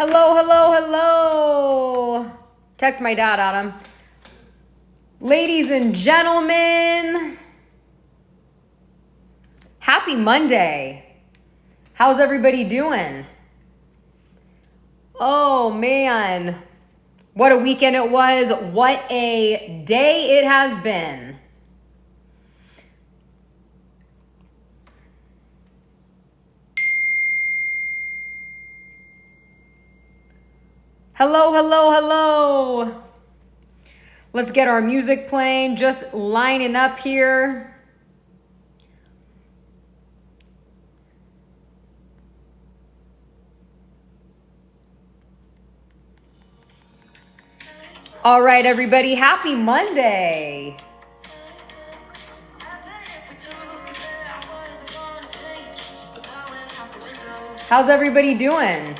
Hello, hello, hello. Text my dad, Adam. Ladies and gentlemen, happy Monday. How's everybody doing? Oh, man. What a weekend it was. What a day it has been. Hello, hello, hello. Let's get our music playing. Just lining up here. All right, everybody. Happy Monday. How's everybody doing?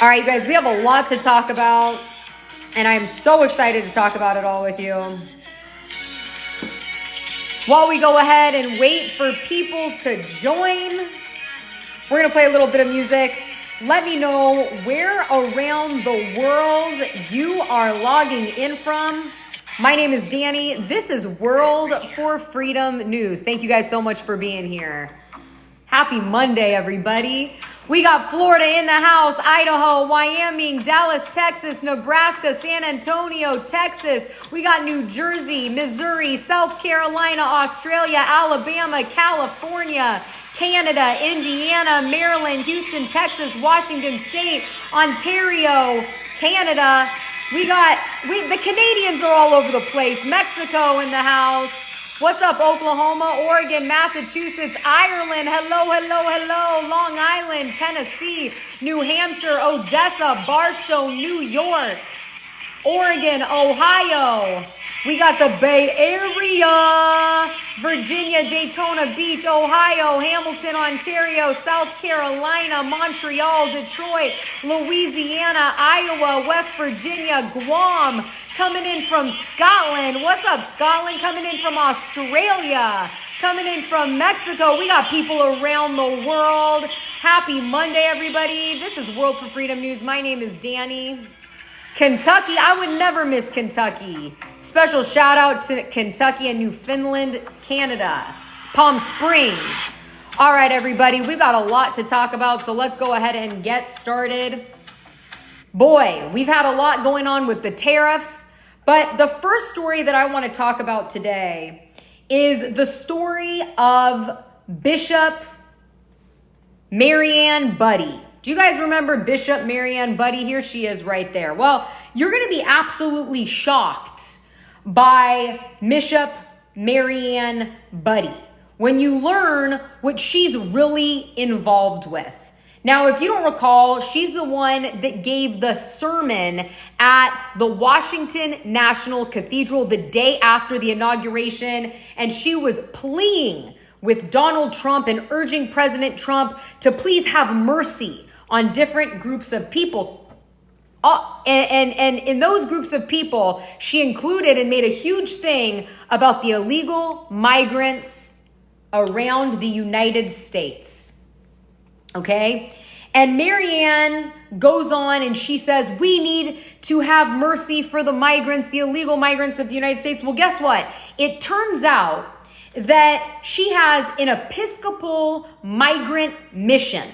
All right, you guys, we have a lot to talk about, and I'm so excited to talk about it all with you. While we go ahead and wait for people to join, we're going to play a little bit of music. Let me know where around the world you are logging in from. My name is Danny. This is World for Freedom News. Thank you guys so much for being here. Happy Monday, everybody. We got Florida in the house, Idaho, Wyoming, Dallas, Texas, Nebraska, San Antonio, Texas. We got New Jersey, Missouri, South Carolina, Australia, Alabama, California, Canada, Indiana, Maryland, Houston, Texas, Washington State, Ontario, Canada. The Canadians are all over the place. Mexico in the house. What's up, Oklahoma, Oregon, Massachusetts, Ireland, hello, hello, hello, Long Island, Tennessee, New Hampshire, Odessa, Barstow, New York, Oregon, Ohio. We got the Bay Area, Virginia, Daytona Beach, Ohio, Hamilton, Ontario, South Carolina, Montreal, Detroit, Louisiana, Iowa, West Virginia, Guam. Coming in from Scotland. What's up, Scotland? Coming in from Australia. Coming in from Mexico. We got people around the world. Happy Monday, everybody. This is World for Freedom News. My name is Danny. Kentucky. I would never miss Kentucky. Special shout out to Kentucky and Newfoundland, Canada. Palm Springs. All right, everybody. We've got a lot to talk about, so let's go ahead and get started. Boy, we've had a lot going on with the tariffs. But the first story that I want to talk about today is the story of Bishop Marianne Budde. Do you guys remember Bishop Marianne Budde? Here she is right there. Well, you're going to be absolutely shocked by Bishop Marianne Budde when you learn what she's really involved with. Now, if you don't recall, she's the one that gave the sermon at the Washington National Cathedral the day after the inauguration, and she was pleading with Donald Trump and urging President Trump to please have mercy on different groups of people. And in those groups of people, she included and made a huge thing about the illegal migrants around the United States. Okay? And Marianne goes on and she says, we need to have mercy for the migrants, the illegal migrants of the United States. Well, guess what? It turns out that she has an Episcopal migrant mission,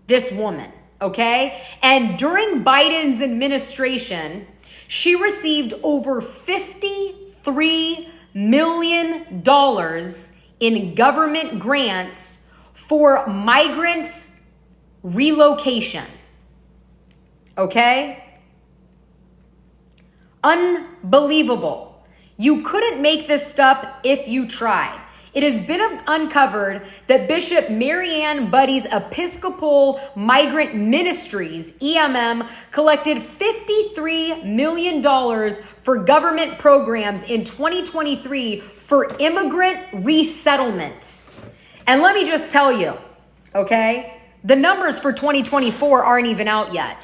this woman, okay? And during Biden's administration, she received over $53 million in government grants for migrant relocation. Okay? Unbelievable. You couldn't make this stuff if you tried. It has been uncovered that Bishop Marianne Budde's Episcopal Migrant Ministries, EMM, collected $53 million for government programs in 2023 for immigrant resettlement. And let me just tell you, okay, the numbers for 2024 aren't even out yet.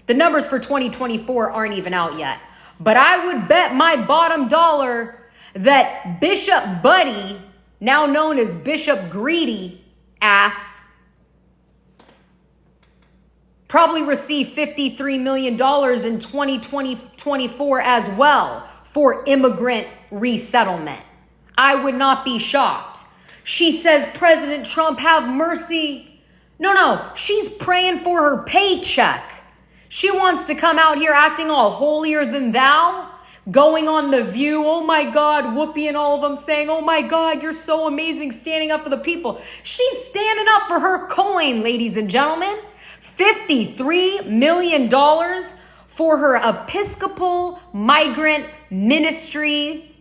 The numbers for 2024 aren't even out yet. But I would bet my bottom dollar that Bishop Buddy, now known as Bishop Greedy Ass, probably received $53 million in 2024 as well for immigrant resettlement. I would not be shocked. She says, President Trump, have mercy. No, she's praying for her paycheck. She wants to come out here acting all holier than thou, going on The View. Oh my God, Whoopi and all of them saying, oh my God, you're so amazing standing up for the people. She's standing up for her coin, ladies and gentlemen. $53 million for her Episcopal Migrant Ministry,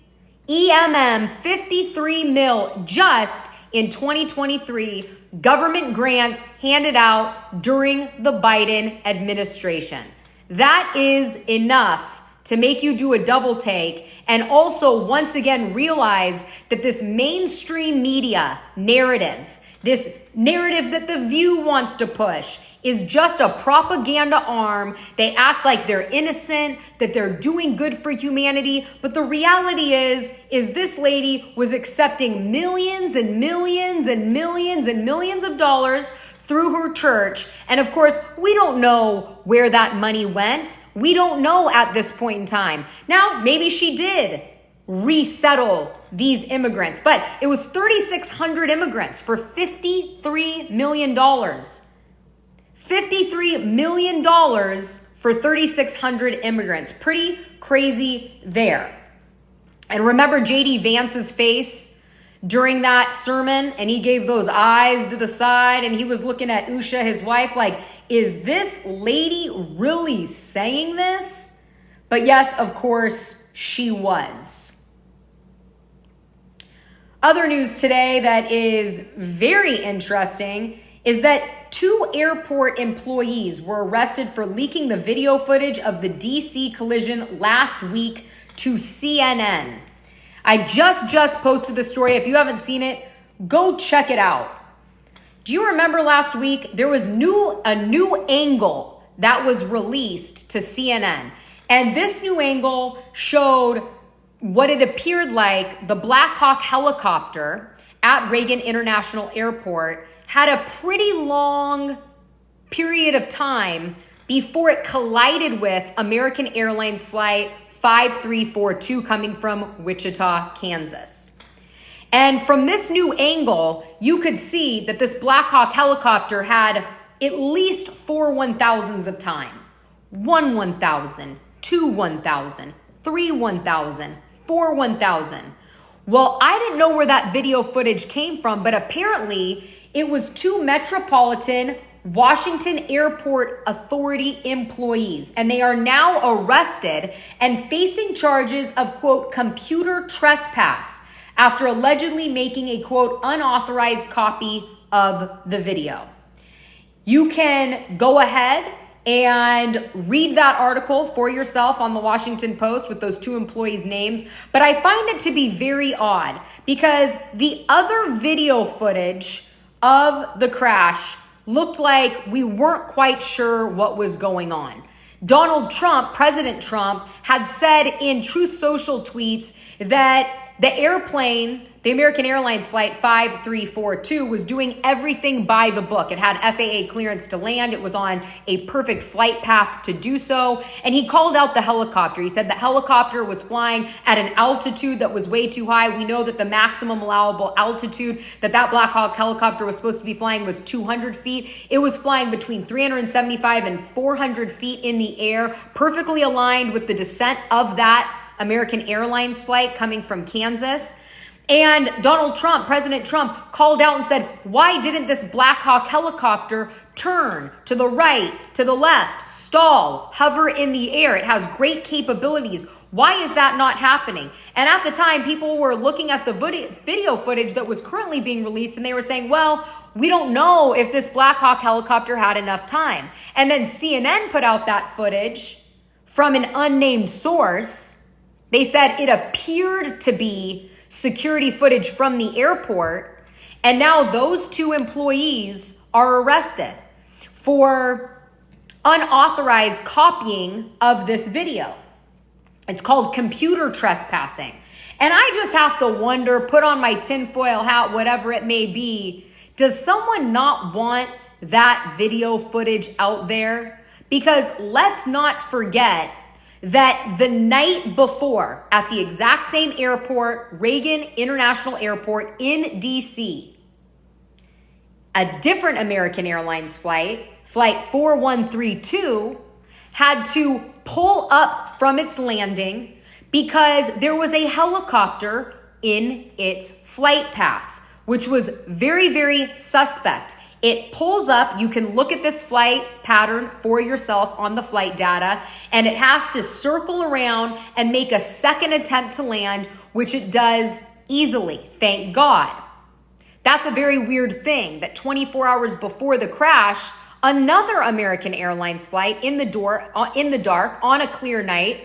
EMM, 53 mil just in 2023, government grants handed out during the Biden administration. That is enough to make you do a double take and also once again realize that this mainstream media narrative, this narrative that The View wants to push, is just a propaganda arm. They act like they're innocent, that they're doing good for humanity. But the reality is this lady was accepting millions and millions and millions and millions of dollars through her church. And of course, we don't know where that money went. We don't know at this point in time. Now, maybe she did resettle these immigrants, but it was 3,600 immigrants for $53 million. $53 million for 3,600 immigrants. Pretty crazy there. And remember J.D. Vance's face during that sermon, and he gave those eyes to the side, and he was looking at Usha, his wife, like, is this lady really saying this? But yes, of course, she was. Other news today that is very interesting is that 2 airport employees were arrested for leaking the video footage of the DC collision last week to CNN. I just posted the story. If you haven't seen it, go check it out. Do you remember last week there was a new angle that was released to CNN? And this new angle showed what it appeared like the Black Hawk helicopter at Reagan International Airport had a pretty long period of time before it collided with American Airlines flight 5342 coming from Wichita, Kansas. And from this new angle, you could see that this Black Hawk helicopter had at least 4 1,000s of time. 1 1,000, 2 1,000, 3 1,000, 4 1,000. Well, I didn't know where that video footage came from, but apparently it was 2 Metropolitan Washington Airport Authority employees, and they are now arrested and facing charges of, quote, computer trespass after allegedly making a, quote, unauthorized copy of the video. You can go ahead and read that article for yourself on the Washington Post with those 2 employees' names. But I find it to be very odd because the other video footage of the crash looked like we weren't quite sure what was going on. Donald Trump, President Trump, had said in Truth Social tweets that the airplane, the American Airlines flight 5342, was doing everything by the book. It had FAA clearance to land. It was on a perfect flight path to do so. And he called out the helicopter. He said the helicopter was flying at an altitude that was way too high. We know that the maximum allowable altitude that Black Hawk helicopter was supposed to be flying was 200 feet. It was flying between 375 and 400 feet in the air, perfectly aligned with the descent of that American Airlines flight coming from Kansas. And Donald Trump, President Trump, called out and said, why didn't this Black Hawk helicopter turn to the right, to the left, stall, hover in the air? It has great capabilities. Why is that not happening? And at the time, people were looking at the video footage that was currently being released, and they were saying, well, we don't know if this Black Hawk helicopter had enough time. And then CNN put out that footage from an unnamed source. They said it appeared to be security footage from the airport, and now those 2 employees are arrested for unauthorized copying of this video. It's called computer trespassing. And I just have to wonder, put on my tinfoil hat, whatever it may be, does someone not want that video footage out there? Because let's not forget that the night before, at the exact same airport, Reagan International Airport in DC, a different American Airlines flight, Flight 4132, had to pull up from its landing because there was a helicopter in its flight path, which was very, very suspect. It pulls up, you can look at this flight pattern for yourself on the flight data, and it has to circle around and make a second attempt to land, which it does easily, thank God. That's a very weird thing, that 24 hours before the crash, another American Airlines flight in the dark on a clear night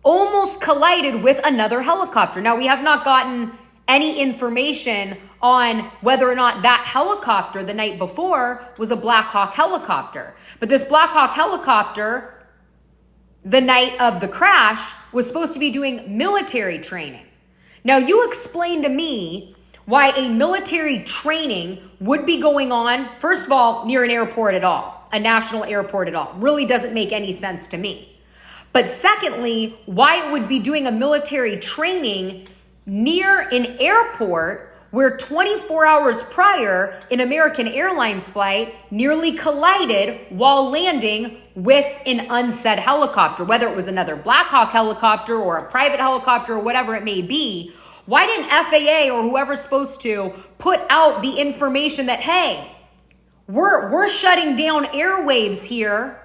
almost collided with another helicopter. Now, we have not gotten any information on whether or not that helicopter the night before was a Black Hawk helicopter. But this Black Hawk helicopter, the night of the crash, was supposed to be doing military training. Now, you explain to me why a military training would be going on, first of all, near an airport at all, a national airport at all. Really doesn't make any sense to me. But secondly, why it would be doing a military training near an airport where 24 hours prior, an American Airlines flight nearly collided while landing with an unsaid helicopter, whether it was another Black Hawk helicopter or a private helicopter or whatever it may be. Why didn't FAA or whoever's supposed to put out the information that, hey, we're shutting down airwaves here.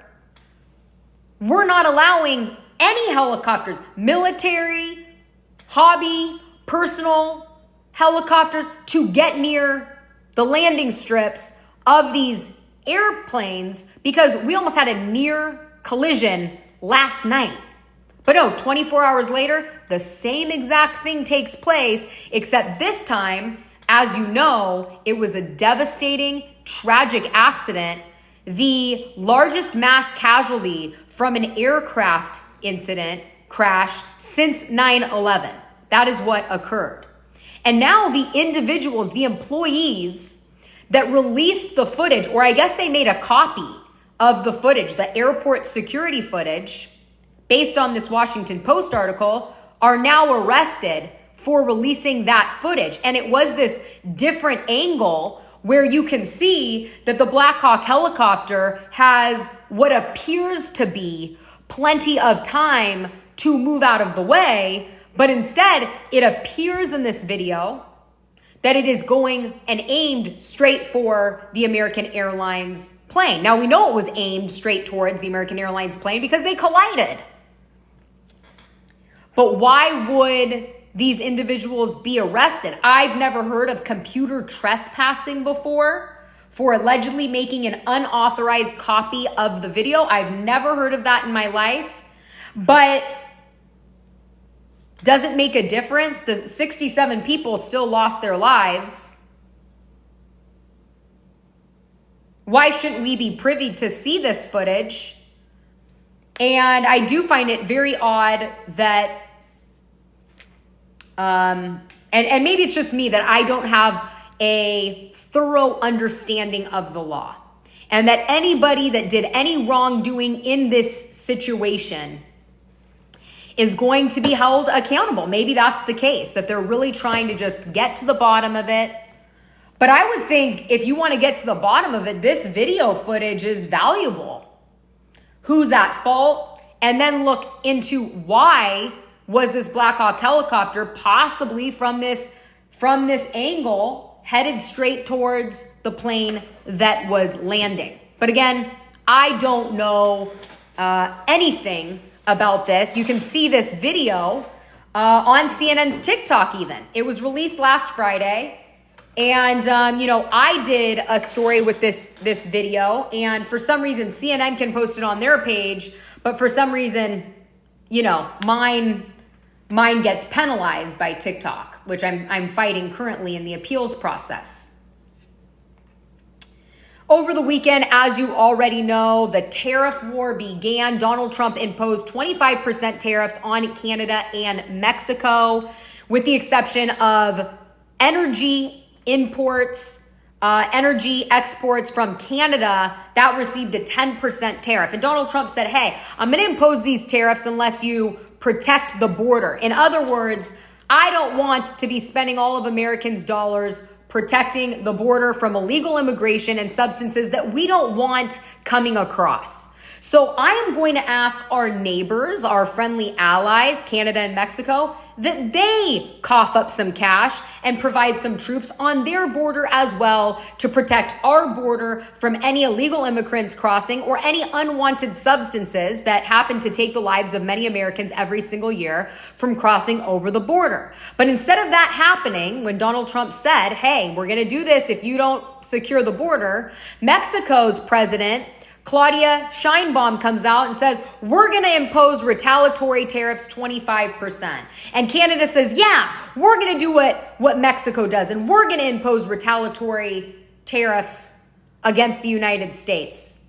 We're not allowing any helicopters, military, hobby, personal helicopters, to get near the landing strips of these airplanes, because we almost had a near collision last night. But no, 24 hours later, the same exact thing takes place, except this time, as you know, it was a devastating, tragic accident, the largest mass casualty from an aircraft incident crash since 9/11. That is what occurred. And now the individuals, the employees that released the footage, or I guess they made a copy of the footage, the airport security footage, based on this Washington Post article, are now arrested for releasing that footage. And it was this different angle where you can see that the Black Hawk helicopter has what appears to be plenty of time to move out of the way, but instead it appears in this video that it is going and aimed straight for the American Airlines plane. Now, we know it was aimed straight towards the American Airlines plane because they collided. But why would these individuals be arrested? I've never heard of computer trespassing before for allegedly making an unauthorized copy of the video. I've never heard of that in my life, but doesn't make a difference. The 67 people still lost their lives. Why shouldn't we be privy to see this footage? And I do find it very odd that, and maybe it's just me, that I don't have a thorough understanding of the law, and that anybody that did any wrongdoing in this situation is going to be held accountable. Maybe that's the case, that they're really trying to just get to the bottom of it. But I would think if you want to get to the bottom of it, this video footage is valuable. Who's at fault? And then look into why was this Black Hawk helicopter possibly from this angle headed straight towards the plane that was landing. But again, I don't know anything about this. You can see this video on CNN's TikTok even. It was released last Friday. And, I did a story with this video. And for some reason, CNN can post it on their page. But for some reason, mine gets penalized by TikTok, which I'm fighting currently in the appeals process. Over the weekend, as you already know, the tariff war began. Donald Trump imposed 25% tariffs on Canada and Mexico, with the exception of energy imports, energy exports from Canada that received a 10% tariff. And Donald Trump said, hey, I'm going to impose these tariffs unless you protect the border. In other words, I don't want to be spending all of Americans' dollars protecting the border from illegal immigration and substances that we don't want coming across. So I am going to ask our neighbors, our friendly allies, Canada and Mexico, that they cough up some cash and provide some troops on their border as well to protect our border from any illegal immigrants crossing or any unwanted substances that happen to take the lives of many Americans every single year from crossing over the border. But instead of that happening, when Donald Trump said, hey, we're going to do this if you don't secure the border, Mexico's president, Claudia Sheinbaum, comes out and says, we're going to impose retaliatory tariffs 25%. And Canada says, yeah, we're going to do what Mexico does, and we're going to impose retaliatory tariffs against the United States.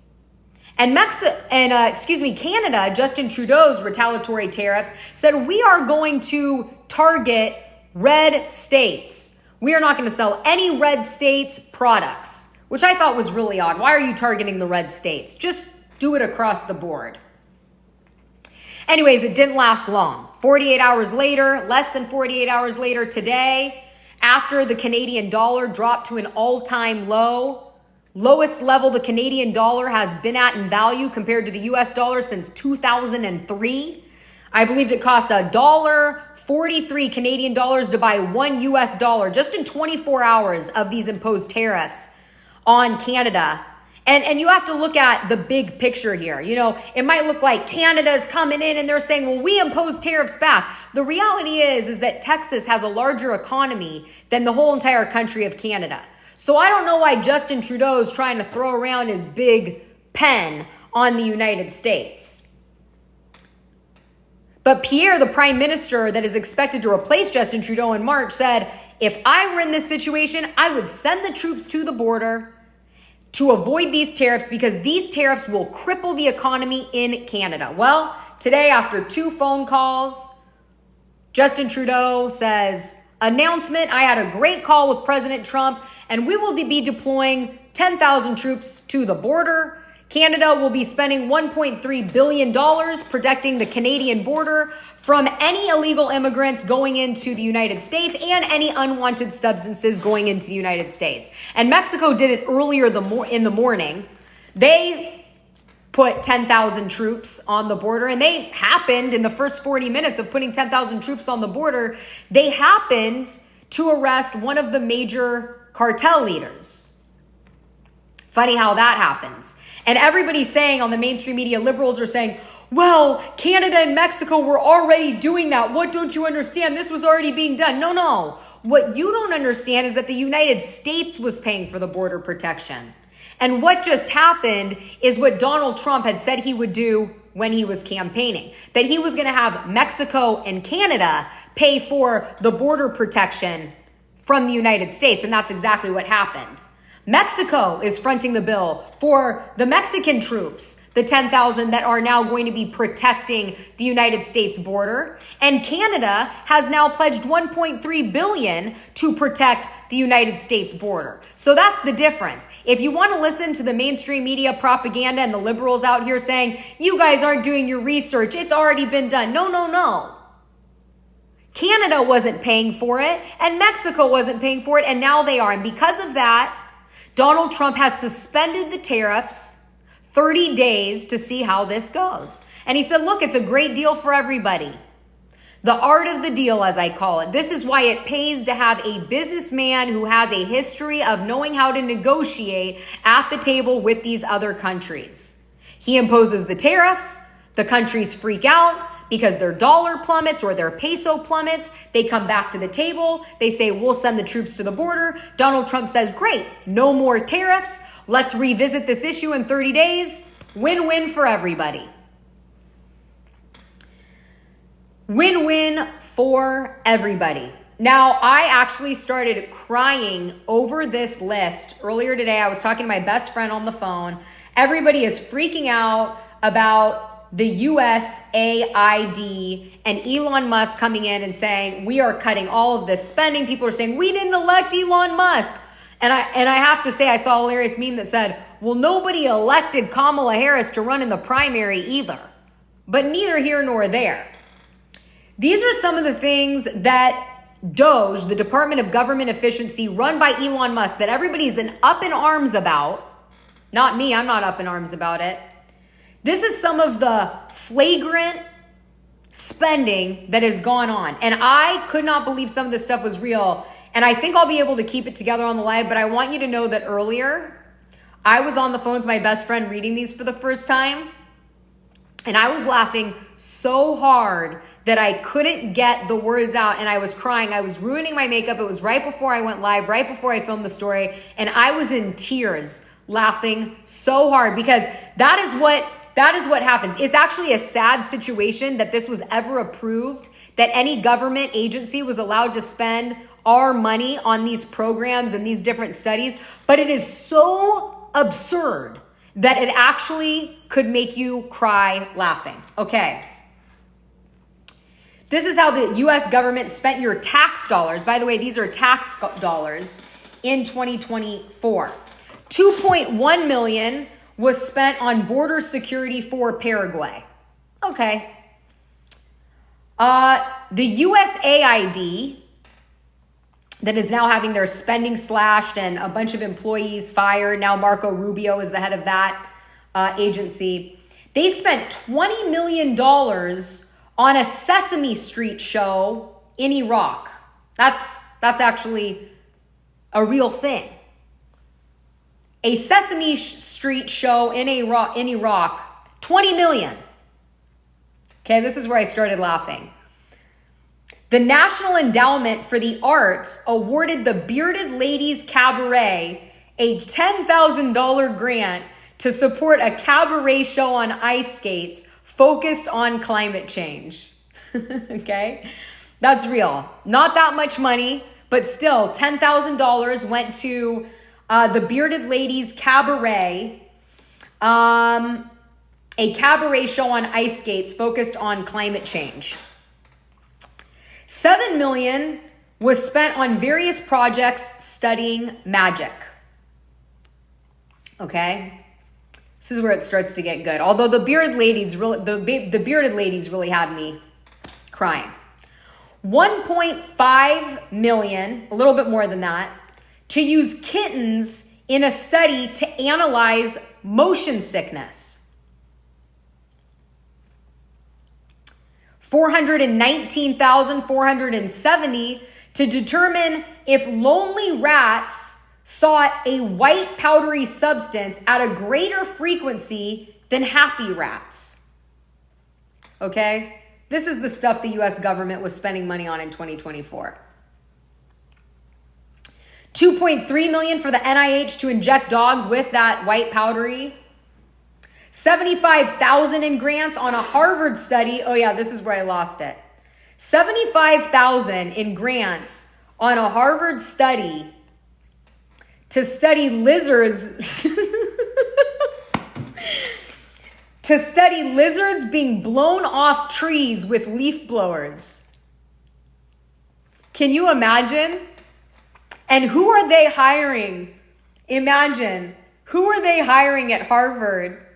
And Canada, Justin Trudeau's retaliatory tariffs said, we are going to target red states. We are not going to sell any red states products, which I thought was really odd. Why are you targeting the red states? Just do it across the board. Anyways, it didn't last long. 48 hours later, less than 48 hours later today, after the Canadian dollar dropped to an all-time low, lowest level the Canadian dollar has been at in value compared to the US dollar since 2003. I believed it cost $1.43 Canadian dollars to buy $1 US dollar just in 24 hours of these imposed tariffs on Canada. And you have to look at the big picture here. You know, it might look like Canada's coming in and they're saying, well, we impose tariffs back. The reality is that Texas has a larger economy than the whole entire country of Canada. So I don't know why Justin Trudeau is trying to throw around his big pen on the United States. But Pierre, the prime minister that is expected to replace Justin Trudeau in March, said, if I were in this situation, I would send the troops to the border to avoid these tariffs because these tariffs will cripple the economy in Canada. Well, today, after 2 phone calls, Justin Trudeau says, announcement, I had a great call with President Trump, and we will be deploying 10,000 troops to the border. Canada will be spending $1.3 billion protecting the Canadian border from any illegal immigrants going into the United States and any unwanted substances going into the United States. And Mexico did it earlier in the morning. They put 10,000 troops on the border, and they happened in the first 40 minutes of putting 10,000 troops on the border, they happened to arrest one of the major cartel leaders. Funny how that happens. And everybody's saying on the mainstream media, liberals are saying, well, Canada and Mexico were already doing that. What don't you understand? This was already being done. No. What you don't understand is that the United States was paying for the border protection. And what just happened is what Donald Trump had said he would do when he was campaigning, that he was going to have Mexico and Canada pay for the border protection from the United States. And that's exactly what happened. Mexico is fronting the bill for the Mexican troops, the 10,000 that are now going to be protecting the United States border. And Canada has now pledged $1.3 billion to protect the United States border. So that's the difference. If you want to listen to the mainstream media propaganda and the liberals out here saying, you guys aren't doing your research, it's already been done. No. Canada wasn't paying for it, and Mexico wasn't paying for it, and now they are. And because of that, Donald Trump has suspended the tariffs 30 days to see how this goes. And he said, look, it's a great deal for everybody. The art of the deal, as I call it. This is why it pays to have a businessman who has a history of knowing how to negotiate at the table with these other countries. He imposes the tariffs, the countries freak out, because their dollar plummets or their peso plummets. They come back to the table. They say, we'll send the troops to the border. Donald Trump says, great, no more tariffs. Let's revisit this issue in 30 days. Win-win for everybody. Win-win for everybody. Now, I actually started crying over this list earlier today. I was talking to my best friend on the phone. Everybody is freaking out about the USAID and Elon Musk coming in and saying, we are cutting all of this spending. People are saying, we didn't elect Elon Musk. And I have to say, I saw a hilarious meme that said, well, nobody elected Kamala Harris to run in the primary either. But neither here nor there. These are some of the things that DOGE, the Department of Government Efficiency, run by Elon Musk, that everybody's up in arms about. Not me, I'm not up in arms about it. This is some of the flagrant spending that has gone on. And I could not believe some of this stuff was real. And I think I'll be able to keep it together on the live, but I want you to know that earlier, I was on the phone with my best friend reading these for the first time. And I was laughing so hard that I couldn't get the words out, and I was crying. I was ruining my makeup. It was right before I went live, right before I filmed the story, and I was in tears laughing so hard because that is what happens. It's actually a sad situation that this was ever approved, that any government agency was allowed to spend our money on these programs and these different studies, but it is so absurd that it actually could make you cry laughing. Okay. This is how the US government spent your tax dollars. By the way, these are tax dollars in 2024. 2.1 million was spent on border security for Paraguay. Okay. The USAID, that is now having their spending slashed and a bunch of employees fired. Now Marco Rubio is the head of that agency. They spent $20 million on a Sesame Street show in Iraq. That's actually a real thing. A Sesame Street show in Iraq, 20 million. Okay, this is where I started laughing. The National Endowment for the Arts awarded the Bearded Ladies Cabaret a $10,000 grant to support a cabaret show on ice skates focused on climate change. Okay, that's real. Not that much money, but still $10,000 went to the Bearded Ladies Cabaret, a cabaret show on ice skates focused on climate change. $7 million was spent on various projects studying magic. Okay. This is where it starts to get good. Although the bearded ladies really had me crying. 1.5 million, a little bit more than that, to use kittens in a study to analyze motion sickness. 419,470 to determine if lonely rats sought a white powdery substance at a greater frequency than happy rats. Okay? This is the stuff the US government was spending money on in 2024. 2.3 million for the NIH to inject dogs with that white powdery. 75,000 in grants on a Harvard study. Oh yeah, this is where I lost it. 75,000 in grants on a Harvard study to study lizards, to study lizards being blown off trees with leaf blowers. Can you imagine? And who are they hiring? Imagine, who are they hiring at Harvard?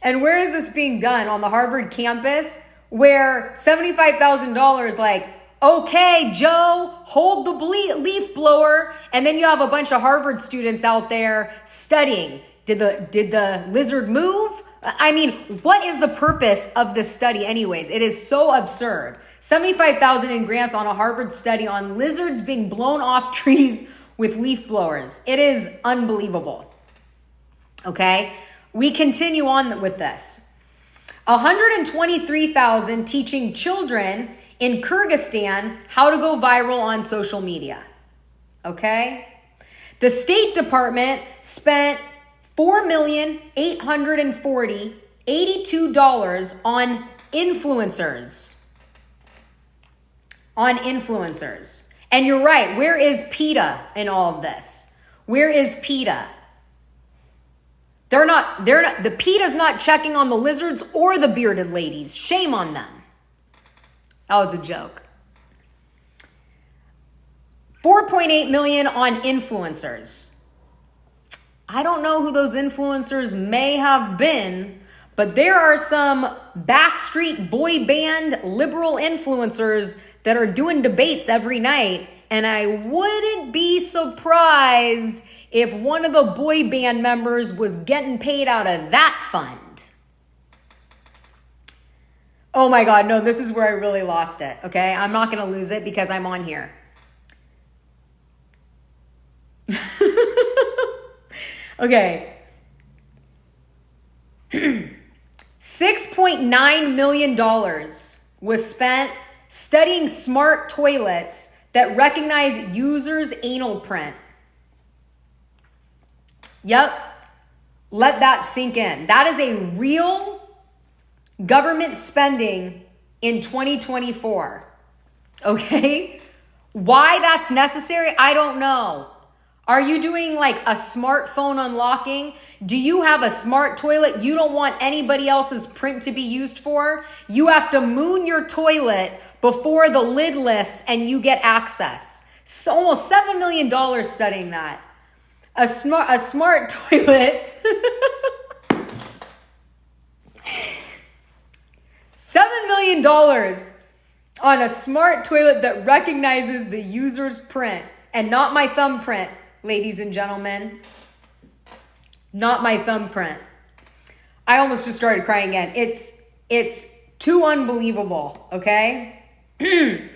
And where is this being done? On the Harvard campus, where $75,000, like, okay, Joe, hold the leaf blower. And then you have a bunch of Harvard students out there studying. Did the lizard move? I mean, what is the purpose of this study anyways? It is so absurd. 75,000 in grants on a Harvard study on lizards being blown off trees with leaf blowers. It is unbelievable. Okay, we continue on with this. 123,000 teaching children in Kyrgyzstan how to go viral on social media. Okay? The State Department spent $4,882 on influencers. on influencers. And you're right, where is PETA in all of this? Where is PETA? The PETA's not checking on the lizards or the bearded ladies. Shame on them. That was a joke. 4.8 million on influencers. I don't know who those influencers may have been, but there are some backstreet boy band liberal influencers that are doing debates every night, and I wouldn't be surprised if one of the boy band members was getting paid out of that fund. Oh my God, no, this is where I really lost it, okay? I'm not gonna lose it because I'm on here. Okay. $6.9 million was spent studying smart toilets that recognize users' anal print. Yep. Let that sink in. That is a real government spending in 2024. Okay? Why that's necessary, I don't know. Are you doing like a smartphone unlocking? Do you have a smart toilet you don't want anybody else's print to be used for? You have to moon your toilet before the lid lifts and you get access. So almost $7 million studying that. A smart toilet. $7 million on a smart toilet that recognizes the user's print and not my thumbprint. Ladies and gentlemen, not my thumbprint. I almost just started crying again. It's too unbelievable, okay?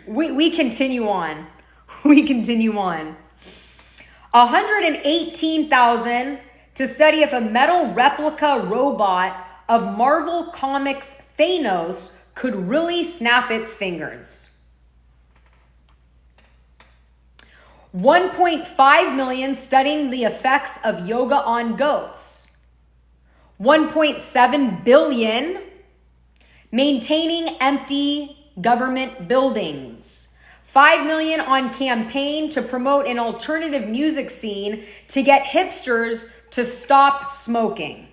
we continue on. We continue on. $118,000 to study if a metal replica robot of Marvel Comics Thanos could really snap its fingers. $1.5 million studying the effects of yoga on goats. $1.7 billion maintaining empty government buildings. $5 million on campaign to promote an alternative music scene to get hipsters to stop smoking.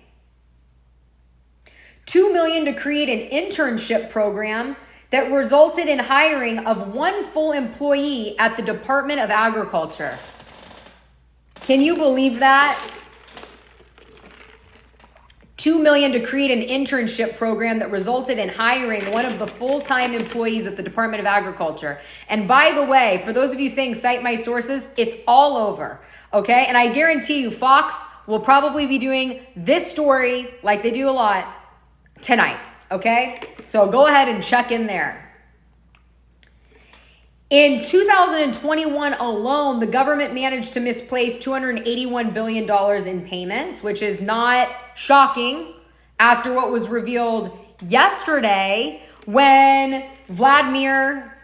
$2 million to create an internship program that resulted in hiring of one full employee at the Department of Agriculture. Can you believe that? $2 million to create an internship program that resulted in hiring one of the full-time employees at the Department of Agriculture. And by the way, for those of you saying cite my sources, it's all over, okay? And I guarantee you Fox will probably be doing this story, like they do a lot, tonight. Okay, so go ahead and check in there. In 2021 alone, the government managed to misplace $281 billion in payments, which is not shocking after what was revealed yesterday when Zelensky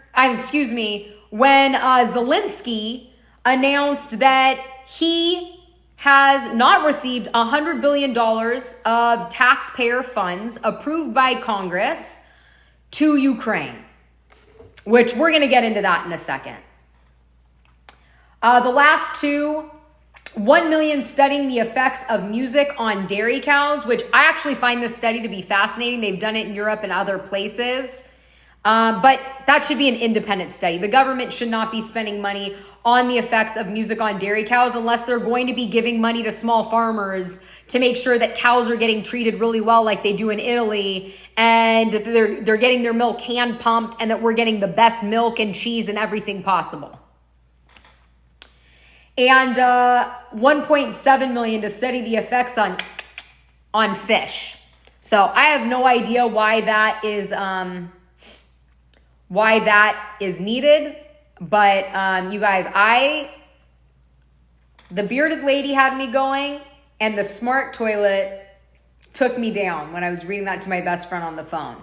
announced that he has not received $100 billion of taxpayer funds approved by Congress to Ukraine, which we're going to get into that in a second. The last two, 1 million studying the effects of music on dairy cows, which I actually find this study to be fascinating. They've done it in Europe and other places. But that should be an independent study. The government should not be spending money on the effects of music on dairy cows unless they're going to be giving money to small farmers to make sure that cows are getting treated really well like they do in Italy, and that they're getting their milk hand pumped, and that we're getting the best milk and cheese and everything possible. And 1.7 million to study the effects on fish. So I have no idea why that is needed. But you guys, the bearded lady had me going, and the smart toilet took me down when I was reading that to my best friend on the phone.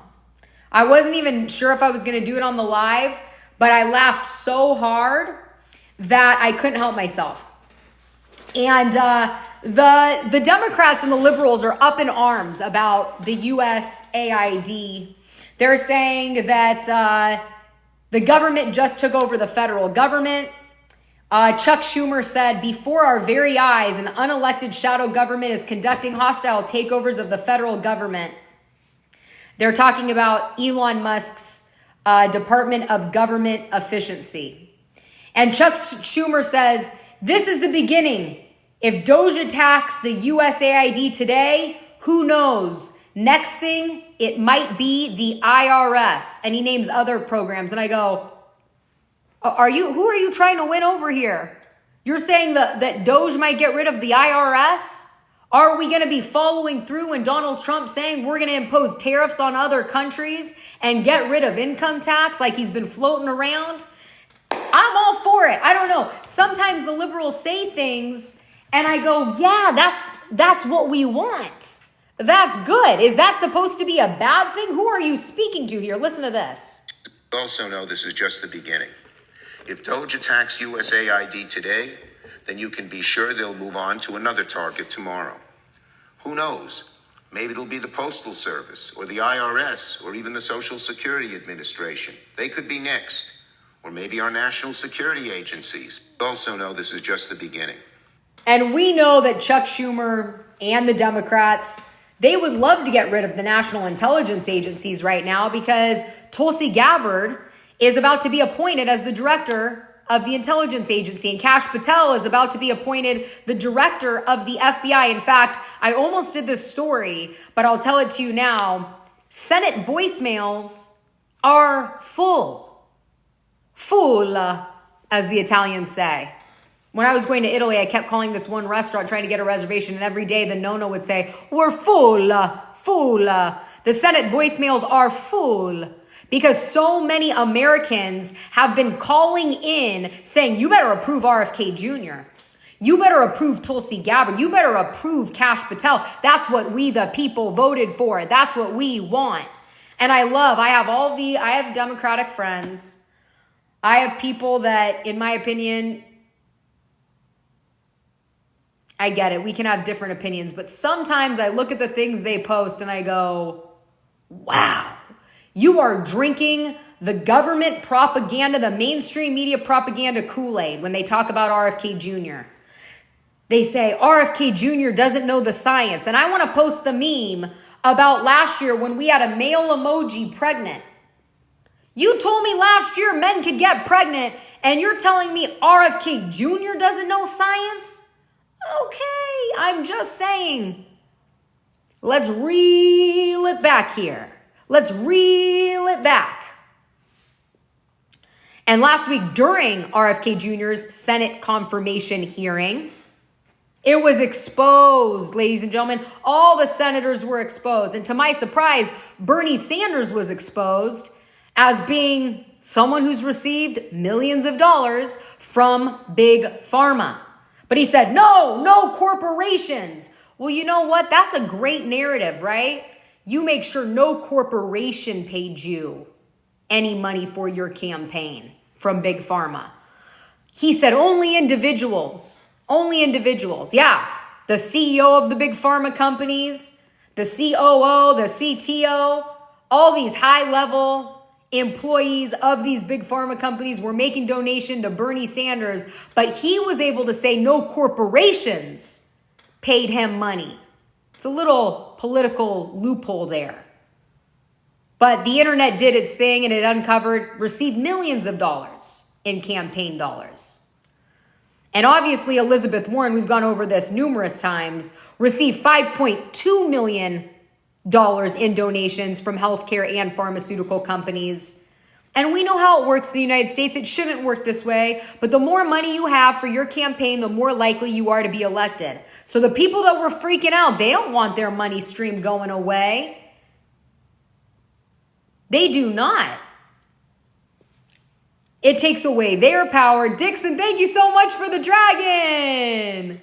I wasn't even sure if I was going to do it on the live, but I laughed so hard that I couldn't help myself. And the Democrats and the liberals are up in arms about the USAID. They're saying that The government just took over the federal government. Chuck Schumer said, before our very eyes, an unelected shadow government is conducting hostile takeovers of the federal government. They're talking about Elon Musk's Department of Government Efficiency. And Chuck Schumer says, this is the beginning. If Doge attacks the USAID today, who knows? Next thing, it might be the IRS. And he names other programs. And I go, who are you trying to win over here? You're saying that Doge might get rid of the IRS? Are we going to be following through when Donald Trump saying we're going to impose tariffs on other countries and get rid of income tax like he's been floating around? I'm all for it. I don't know. Sometimes the liberals say things and I go, yeah, that's what we want. That's good. Is that supposed to be a bad thing? Who are you speaking to here? Listen to this. Also know this is just the beginning. If Doge attacks USAID today, then you can be sure they'll move on to another target tomorrow. Who knows? Maybe it'll be the Postal Service or the IRS or even the Social Security Administration. They could be next. Or maybe our national security agencies. Also know this is just the beginning. And we know that Chuck Schumer and the Democrats, they would love to get rid of the national intelligence agencies right now because Tulsi Gabbard is about to be appointed as the director of the intelligence agency, and Kash Patel is about to be appointed the director of the FBI. In fact, I almost did this story, but I'll tell it to you now. Senate voicemails are full, as the Italians say. When I was going to Italy, I kept calling this one restaurant trying to get a reservation, and every day the Nona would say, we're full. The Senate voicemails are full. Because so many Americans have been calling in saying, you better approve RFK Jr. You better approve Tulsi Gabbard. You better approve Kash Patel. That's what we, the people, voted for. That's what we want. And I have Democratic friends. I have people that, in my opinion, I get it. We can have different opinions. But sometimes I look at the things they post and I go, wow. You are drinking the government propaganda, the mainstream media propaganda Kool-Aid when they talk about RFK Jr. They say RFK Jr. doesn't know the science. And I want to post the meme about last year when we had a male emoji pregnant. You told me last year men could get pregnant and you're telling me RFK Jr. doesn't know science? Okay, I'm just saying. Let's reel it back here. Let's reel it back. And last week during RFK Jr.'s Senate confirmation hearing, it was exposed, ladies and gentlemen. All the senators were exposed. And to my surprise, Bernie Sanders was exposed as being someone who's received millions of dollars from Big Pharma. But he said, no corporations. Well, you know what? That's a great narrative, right? You make sure no corporation paid you any money for your campaign from Big Pharma. He said only individuals. Yeah, the CEO of the Big Pharma companies, the COO, the CTO, all these high-level employees of these Big Pharma companies were making donation to Bernie Sanders, but he was able to say no corporations paid him money. It's a little political loophole there. But the internet did its thing and it received millions of dollars in campaign dollars. And obviously Elizabeth Warren, we've gone over this numerous times, received $5.2 million in donations from healthcare and pharmaceutical companies. And we know how it works in the United States. It shouldn't work this way, but the more money you have for your campaign, the more likely you are to be elected. So the people that were freaking out, they don't want their money stream going away. They do not. It takes away their power. Dixon, thank you so much for the dragon.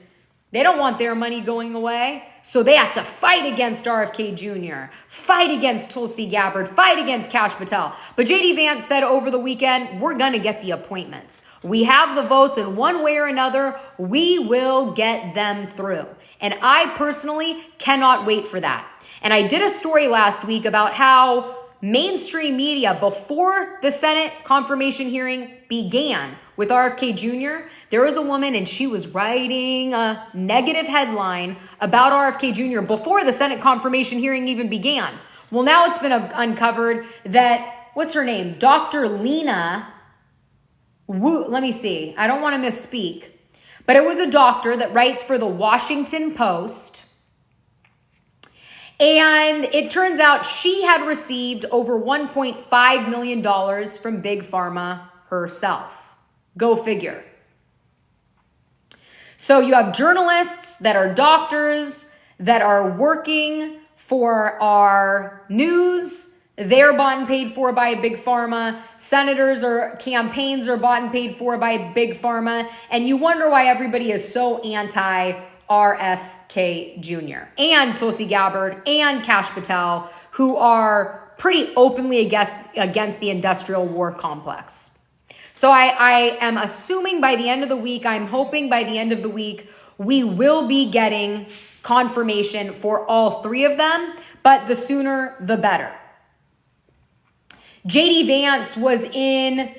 They don't want their money going away. So they have to fight against RFK Jr., fight against Tulsi Gabbard, fight against Kash Patel. But JD Vance said over the weekend, we're going to get the appointments. We have the votes, and one way or another, we will get them through. And I personally cannot wait for that. And I did a story last week about how mainstream media, before the Senate confirmation hearing began with RFK Jr., there was a woman and she was writing a negative headline about RFK Jr. before the Senate confirmation hearing even began. Well, now it's been uncovered that, what's her name? Dr. Lena Wu, let me see. I don't want to misspeak. But it was a doctor that writes for the Washington Post. And it turns out she had received over $1.5 million from Big Pharma herself. Go figure. So you have journalists that are doctors that are working for our news. They're bought and paid for by Big Pharma. Senators or campaigns are bought and paid for by Big Pharma. And you wonder why everybody is so anti-RFK Jr. and Tulsi Gabbard and Kash Patel, who are pretty openly against the industrial war complex. So I am assuming by the end of the week, I'm hoping by the end of the week, we will be getting confirmation for all three of them, but the sooner the better. JD Vance was in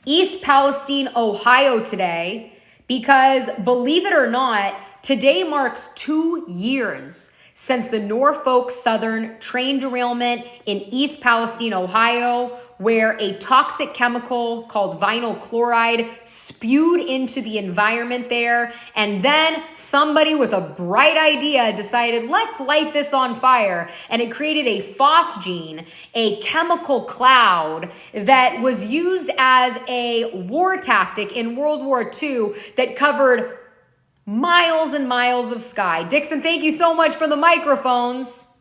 East Palestine, Ohio today because, believe it or not, today marks 2 years since the Norfolk Southern train derailment in East Palestine, Ohio, where a toxic chemical called vinyl chloride spewed into the environment there. And then somebody with a bright idea decided, let's light this on fire. And it created a phosgene, a chemical cloud that was used as a war tactic in World War II that covered miles and miles of sky. Dixon, thank you so much for the microphones.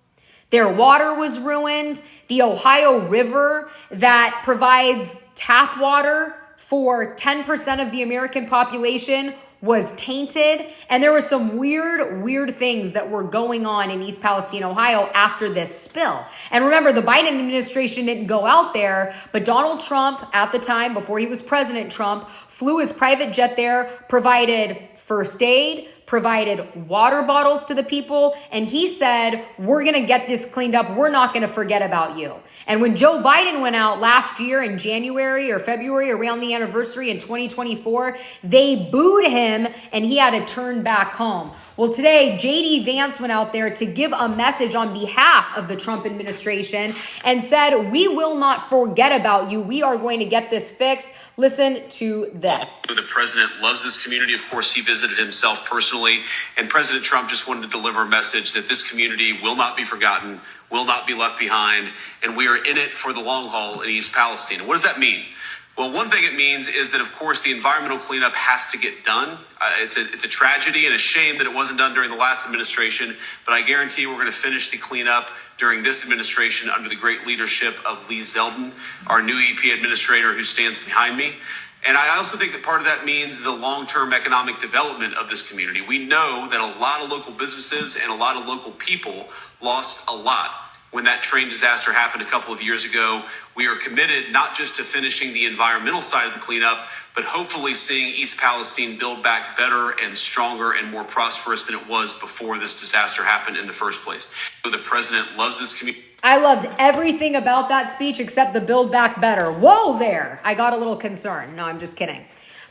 Their water was ruined. The Ohio River that provides tap water for 10% of the American population was tainted. And there were some weird things that were going on in East Palestine, Ohio after this spill. And remember, the Biden administration didn't go out there, but Donald Trump at the time, before he was President Trump, flew his private jet there, provided first aid, provided water bottles to the people, and he said, we're going to get this cleaned up. We're not going to forget about you. And when Joe Biden went out last year in January or February, around the anniversary in 2024, they booed him and he had to turn back home. Well, today, JD Vance went out there to give a message on behalf of the Trump administration and said, we will not forget about you. We are going to get this fixed. Listen to this. The president loves this community. Of course, he visited himself personally. And President Trump just wanted to deliver a message that this community will not be forgotten, will not be left behind. And we are in it for the long haul in East Palestine. And what does that mean? Well, one thing it means is that, of course, the environmental cleanup has to get done. It's a tragedy and a shame that it wasn't done during the last administration, but I guarantee we're going to finish the cleanup during this administration under the great leadership of Lee Zeldin, our new EP administrator who stands behind me. And I also think that part of that means the long-term economic development of this community. We know that a lot of local businesses and a lot of local people lost a lot when that train disaster happened a couple of years ago. We are committed not just to finishing the environmental side of the cleanup, but hopefully seeing East Palestine build back better and stronger and more prosperous than it was before this disaster happened in the first place. The president loves this community. I loved everything about that speech except the build back better. Whoa there. I got a little concerned. No, I'm just kidding.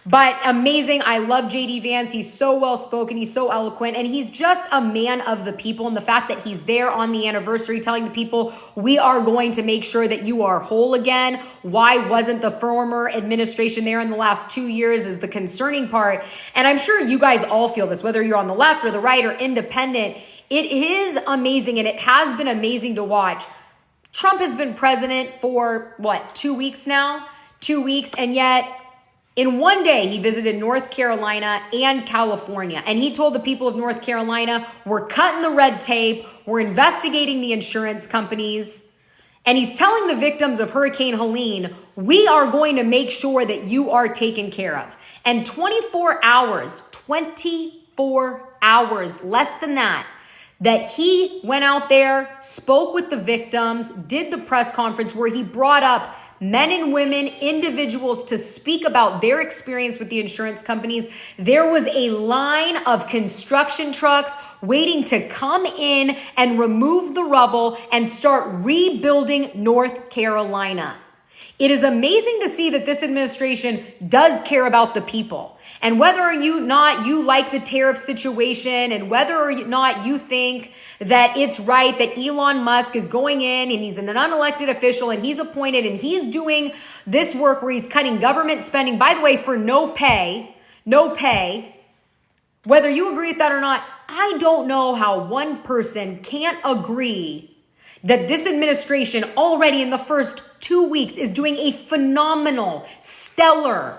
But amazing. I love JD Vance. He's so well spoken. He's so eloquent. And he's just a man of the people. And the fact that he's there on the anniversary telling the people, we are going to make sure that you are whole again. Why wasn't the former administration there in the last 2 years is the concerning part. And I'm sure you guys all feel this, whether you're on the left or the right or independent. It is amazing, and it has been amazing to watch. Trump has been president for, 2 weeks now? 2 weeks, and yet in one day, he visited North Carolina and California, and he told the people of North Carolina, we're cutting the red tape, we're investigating the insurance companies, and he's telling the victims of Hurricane Helene, we are going to make sure that you are taken care of. And 24 hours, less than that he went out there, spoke with the victims, did the press conference where he brought up men and women, individuals to speak about their experience with the insurance companies. There was a line of construction trucks waiting to come in and remove the rubble and start rebuilding North Carolina. It is amazing to see that this administration does care about the people. And whether or not you like the tariff situation, and whether or not you think that it's right that Elon Musk is going in and he's an unelected official and he's appointed and he's doing this work where he's cutting government spending, by the way, for no pay, whether you agree with that or not, I don't know how one person can't agree that this administration already in the first 2 weeks is doing a phenomenal, stellar,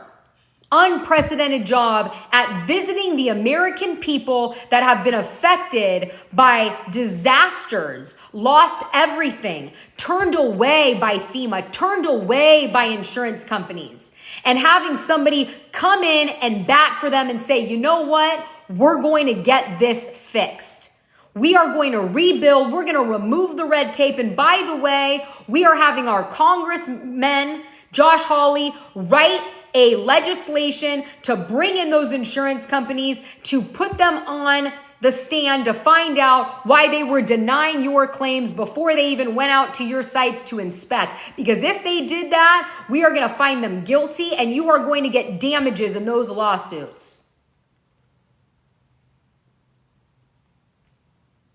unprecedented job at visiting the American people that have been affected by disasters, lost everything, turned away by FEMA, turned away by insurance companies, and having somebody come in and bat for them and say, you know what, we're going to get this fixed. We are going to rebuild. We're going to remove the red tape. And by the way, we are having our congressmen, Josh Hawley, write a legislation to bring in those insurance companies, to put them on the stand to find out why they were denying your claims before they even went out to your sites to inspect. Because if they did that, we are going to find them guilty and you are going to get damages in those lawsuits.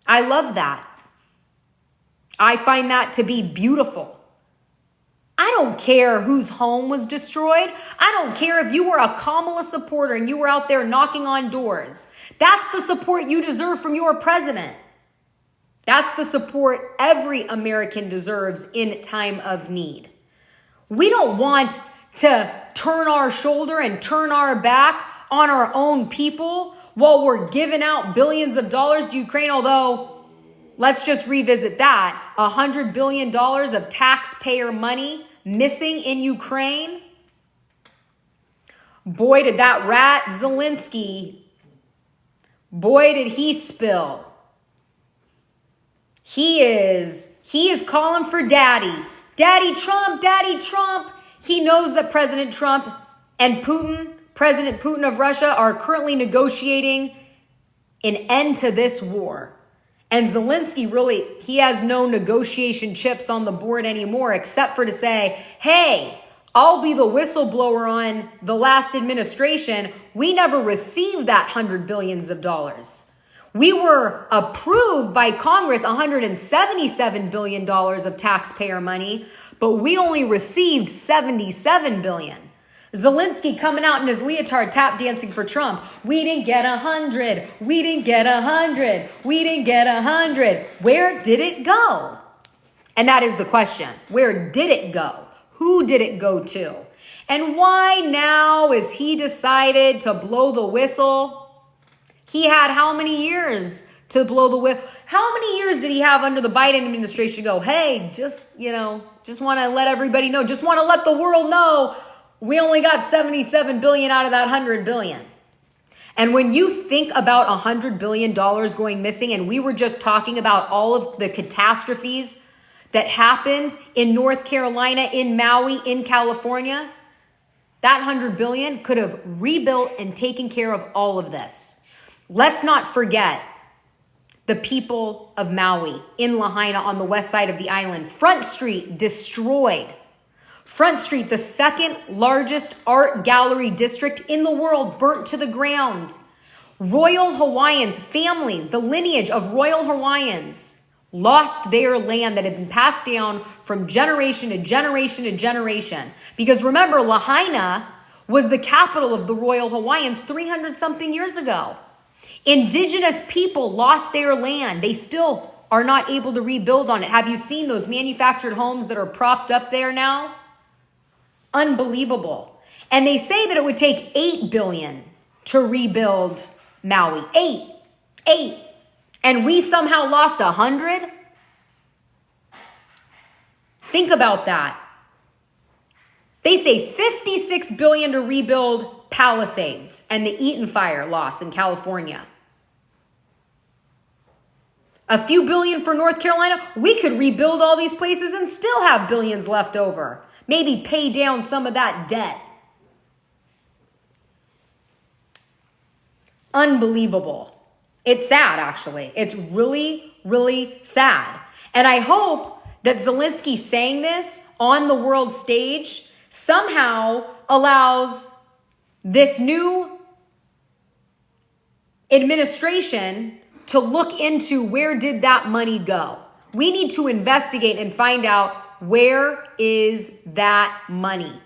I love that. I find that to be beautiful. I don't care whose home was destroyed. I don't care if you were a Kamala supporter and you were out there knocking on doors. That's the support you deserve from your president. That's the support every American deserves in time of need. We don't want to turn our shoulder and turn our back on our own people while we're giving out billions of dollars to Ukraine, although let's just revisit that. $100 billion of taxpayer money missing in Ukraine. Boy, did that rat Zelensky, boy, did he spill. He is calling for daddy. Daddy Trump, Daddy Trump. He knows that President Trump and President Putin of Russia are currently negotiating an end to this war. And Zelensky really, he has no negotiation chips on the board anymore, except for to say, hey, I'll be the whistleblower on the last administration. We never received that $100 billion. We were approved by Congress $177 billion of taxpayer money, but we only received $77 billion. Zelensky coming out in his leotard tap dancing for Trump. We didn't get 100. We didn't get 100. We didn't get 100. Where did it go? And that is the question. Where did it go? Who did it go to? And why now is he decided to blow the whistle? He had how many years to blow the whistle? How many years did he have under the Biden administration to go, hey, just want to let everybody know, just want to let the world know we only got $77 billion out of that $100 billion. And when you think about $100 billion going missing, and we were just talking about all of the catastrophes that happened in North Carolina, in Maui, in California, that $100 billion could have rebuilt and taken care of all of this. Let's not forget the people of Maui, in Lahaina on the west side of the island. Front Street destroyed. Front Street, the second largest art gallery district in the world, burnt to the ground. Royal Hawaiians, families, the lineage of Royal Hawaiians lost their land that had been passed down from generation to generation to generation. Because remember, Lahaina was the capital of the Royal Hawaiians 300 something years ago. Indigenous people lost their land. They still are not able to rebuild on it. Have you seen those manufactured homes that are propped up there now? Unbelievable. And they say that it would take $8 billion to rebuild Maui. Eight. And we somehow lost 100? Think about that. They say $56 billion to rebuild Palisades and the Eaton fire loss in California. A few billion for North Carolina. We could rebuild all these places and still have billions left over. maybe pay down some of that debt. Unbelievable. It's sad, actually. It's really, really sad. And I hope that Zelensky saying this on the world stage somehow allows this new administration to look into where did that money go. We need to investigate and find out where is that money.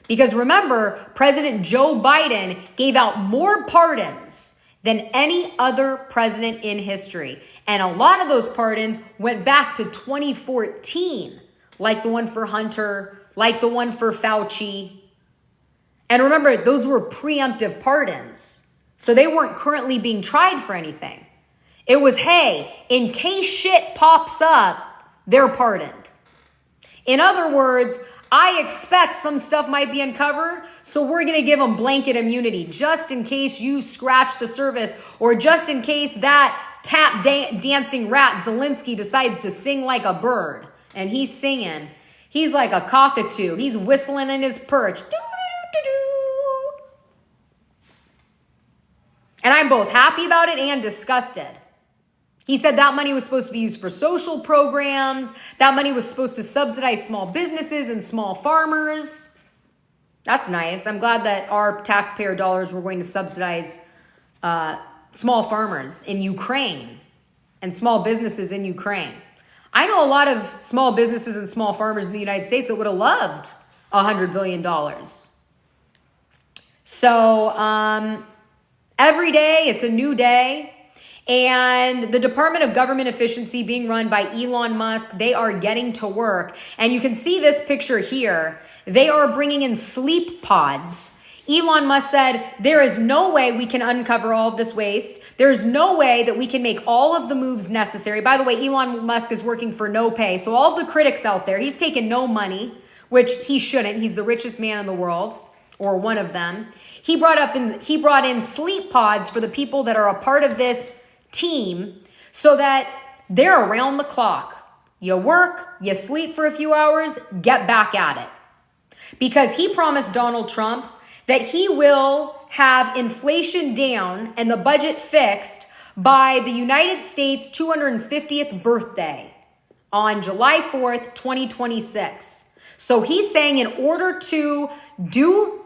Because remember, President Joe Biden gave out more pardons than any other president in history. And a lot of those pardons went back to 2014, like the one for Hunter, like the one for Fauci. And remember, those were preemptive pardons. So they weren't currently being tried for anything. It was, hey, in case shit pops up, they're pardoned. In other words, I expect some stuff might be uncovered, so we're going to give them blanket immunity just in case you scratch the surface, or just in case that dancing rat Zelensky decides to sing like a bird. And he's singing. He's like a cockatoo. He's whistling in his perch. Doo-doo-doo-doo-doo. And I'm both happy about it and disgusted. He said that money was supposed to be used for social programs. That money was supposed to subsidize small businesses and small farmers. That's nice. I'm glad that our taxpayer dollars were going to subsidize small farmers in Ukraine and small businesses in Ukraine. I know a lot of small businesses and small farmers in the United States that would have loved $100 billion. So every day, it's a new day. And the Department of Government Efficiency, being run by Elon Musk, they are getting to work. And you can see this picture here. They are bringing in sleep pods. Elon Musk said, there is no way we can uncover all of this waste. There's no way that we can make all of the moves necessary. By the way, Elon Musk is working for no pay. So all of the critics out there, he's taken no money, which he shouldn't. He's the richest man in the world, or one of them. He brought in sleep pods for the people that are a part of this team so that they're around the clock. You work, you sleep for a few hours, get back at it. Because he promised Donald Trump that he will have inflation down and the budget fixed by the United States 250th birthday on July 4th, 2026. So he's saying in order to do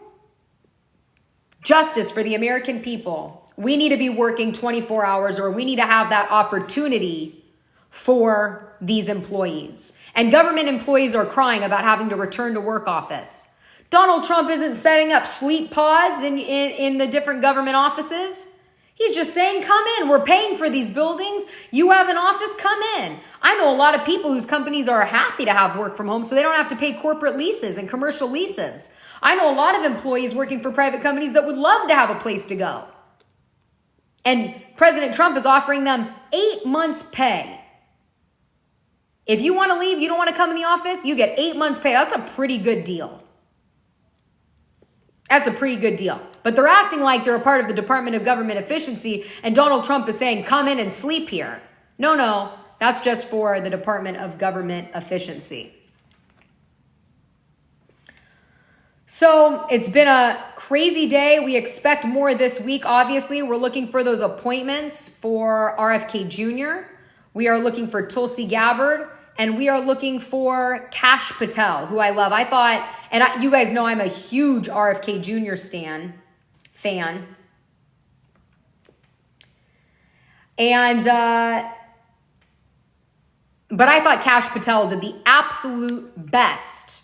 justice for the American people, we need to be working 24 hours, or we need to have that opportunity for these employees. And government employees are crying about having to return to work office. Donald Trump isn't setting up sleep pods in the different government offices. He's just saying, come in. We're paying for these buildings. You have an office, come in. I know a lot of people whose companies are happy to have work from home so they don't have to pay corporate leases and commercial leases. I know a lot of employees working for private companies that would love to have a place to go. And President Trump is offering them 8 months pay. If you want to leave, you don't want to come in the office, you get 8 months pay. That's a pretty good deal. That's a pretty good deal. But they're acting like they're a part of the Department of Government Efficiency, and Donald Trump is saying, come in and sleep here. No, that's just for the Department of Government Efficiency. So it's been a crazy day. We expect more this week. Obviously, we're looking for those appointments for RFK Jr. We are looking for Tulsi Gabbard, and we are looking for Kash Patel, who I love. You guys know I'm a huge RFK Jr. fan. And, but I thought Kash Patel did the absolute best.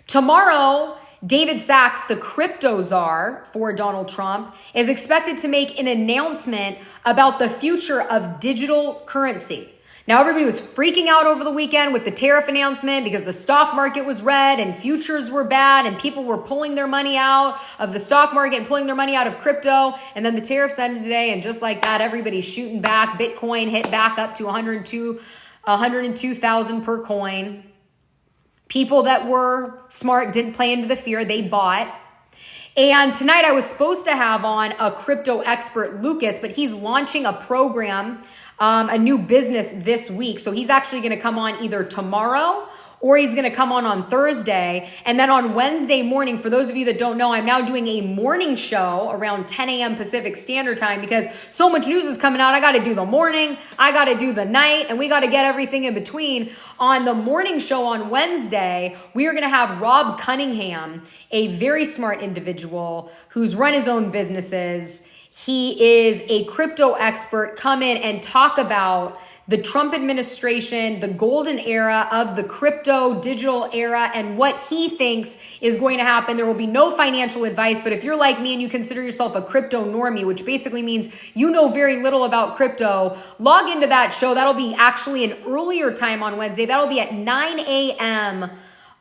Tomorrow, David Sachs, the crypto czar for Donald Trump, is expected to make an announcement about the future of digital currency. Now, everybody was freaking out over the weekend with the tariff announcement because the stock market was red and futures were bad and people were pulling their money out of the stock market and pulling their money out of crypto. And then the tariffs ended today, and just like that, everybody's shooting back. Bitcoin hit back up to 102,000 per coin. People that were smart didn't play into the fear, they bought. And tonight I was supposed to have on a crypto expert, Lucas, but he's launching a program, a new business this week. So he's actually going to come on either tomorrow or he's going to come on Thursday. And then on Wednesday morning, for those of you that don't know, I'm now doing a morning show around 10 a.m. Pacific Standard Time because so much news is coming out. I got to do the morning, I got to do the night, and we got to get everything in between. On the morning show on Wednesday, we are going to have Rob Cunningham, a very smart individual who's run his own businesses. He is a crypto expert, come in and talk about the Trump administration, the golden era of the crypto digital era, and what he thinks is going to happen. There will be no financial advice, but if you're like me and you consider yourself a crypto normie, which basically means you know very little about crypto, log into that show. That'll be actually an earlier time on Wednesday. That'll be at 9 a.m.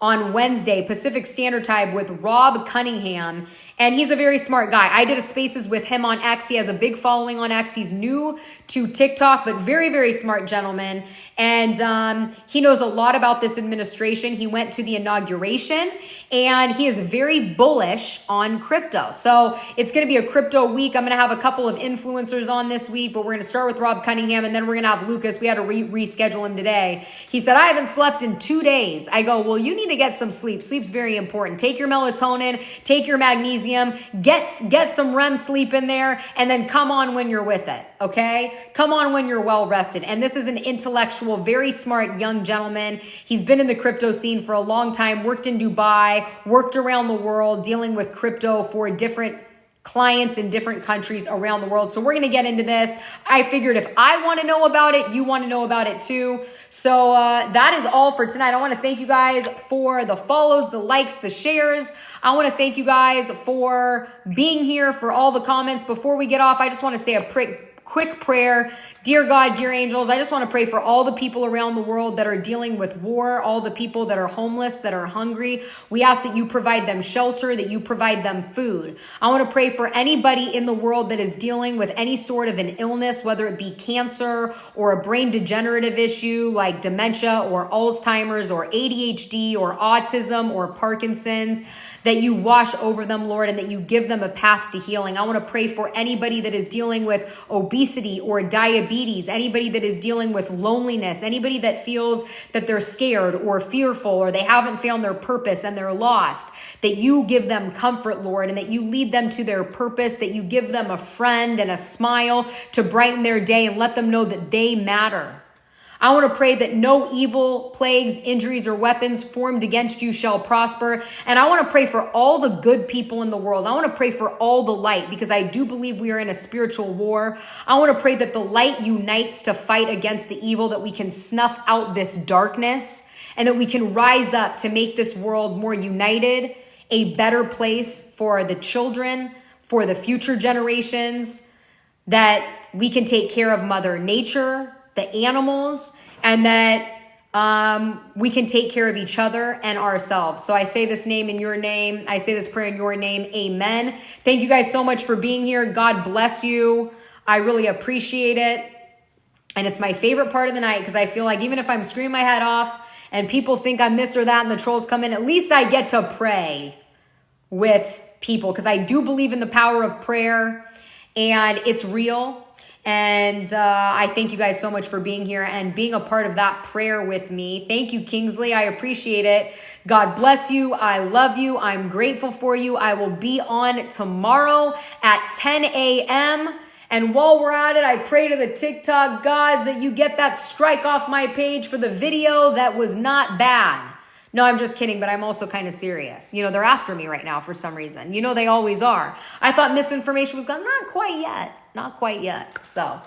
on Wednesday, Pacific Standard Time, with Rob Cunningham. And he's a very smart guy. I did a spaces with him on X. He has a big following on X. He's new to TikTok, but very, very smart gentleman. And he knows a lot about this administration. He went to the inauguration and he is very bullish on crypto. So it's going to be a crypto week. I'm going to have a couple of influencers on this week, but we're going to start with Rob Cunningham and then we're going to have Lucas. We had to reschedule him today. He said, I haven't slept in 2 days. I go, well, you need to get some sleep. Sleep's very important. Take your melatonin, take your magnesium, get some REM sleep in there, and then come on when you're with it, okay? Come on when you're well rested. And this is an intellectual, very smart young gentleman. He's been in the crypto scene for a long time, worked in Dubai, worked around the world dealing with crypto for different clients in different countries around the world. So we're going to get into this. I figured if I want to know about it, you want to know about it too. So that is all for tonight. I want to thank you guys for the follows, the likes, the shares. I want to thank you guys for being here, for all the comments. Before we get off, I just want to say a quick prayer. Dear God, dear angels, I just want to pray for all the people around the world that are dealing with war, all the people that are homeless, that are hungry. We ask that you provide them shelter, that you provide them food. I want to pray for anybody in the world that is dealing with any sort of an illness, whether it be cancer or a brain degenerative issue like dementia or Alzheimer's or ADHD or autism or Parkinson's, that you wash over them, Lord, and that you give them a path to healing. I want to pray for anybody that is dealing with obesity or diabetes, anybody that is dealing with loneliness, anybody that feels that they're scared or fearful or they haven't found their purpose and they're lost, that you give them comfort, Lord, and that you lead them to their purpose, that you give them a friend and a smile to brighten their day and let them know that they matter. I want to pray that no evil, plagues, injuries, or weapons formed against you shall prosper. And I want to pray for all the good people in the world. I want to pray for all the light because I do believe we are in a spiritual war. I want to pray that the light unites to fight against the evil, that we can snuff out this darkness, and that we can rise up to make this world more united, a better place for the children, for the future generations, that we can take care of Mother Nature, the animals, and that we can take care of each other and ourselves. So I say this name in your name. I say this prayer in your name. Amen. Thank you guys so much for being here. God bless you. I really appreciate it. And it's my favorite part of the night because I feel like even if I'm screaming my head off and people think I'm this or that and the trolls come in, at least I get to pray with people because I do believe in the power of prayer and it's real. And I thank you guys so much for being here and being a part of that prayer with me. Thank you, Kingsley. I appreciate it. God bless you. I love you. I'm grateful for you. I will be on tomorrow at 10 a.m. And while we're at it, I pray to the TikTok gods that you get that strike off my page for the video that was not bad. No, I'm just kidding, but I'm also kind of serious. You know, they're after me right now for some reason. You know, they always are. I thought misinformation was gone. Not quite yet. Not quite yet. So,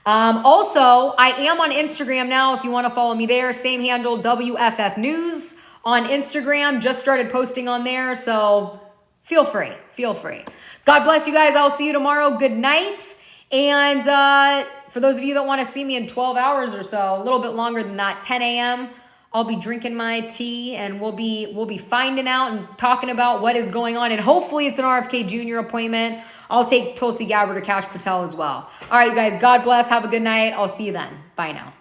also, I am on Instagram now. If you want to follow me there, same handle, WFF News on Instagram. Just started posting on there. So feel free. Feel free. God bless you guys. I'll see you tomorrow. Good night. And for those of you that want to see me in 12 hours or so, a little bit longer than that, 10 a.m., I'll be drinking my tea and we'll be finding out and talking about what is going on. And hopefully it's an RFK Jr. appointment. I'll take Tulsi Gabbard or Kash Patel as well. All right, you guys, God bless. Have a good night. I'll see you then. Bye now.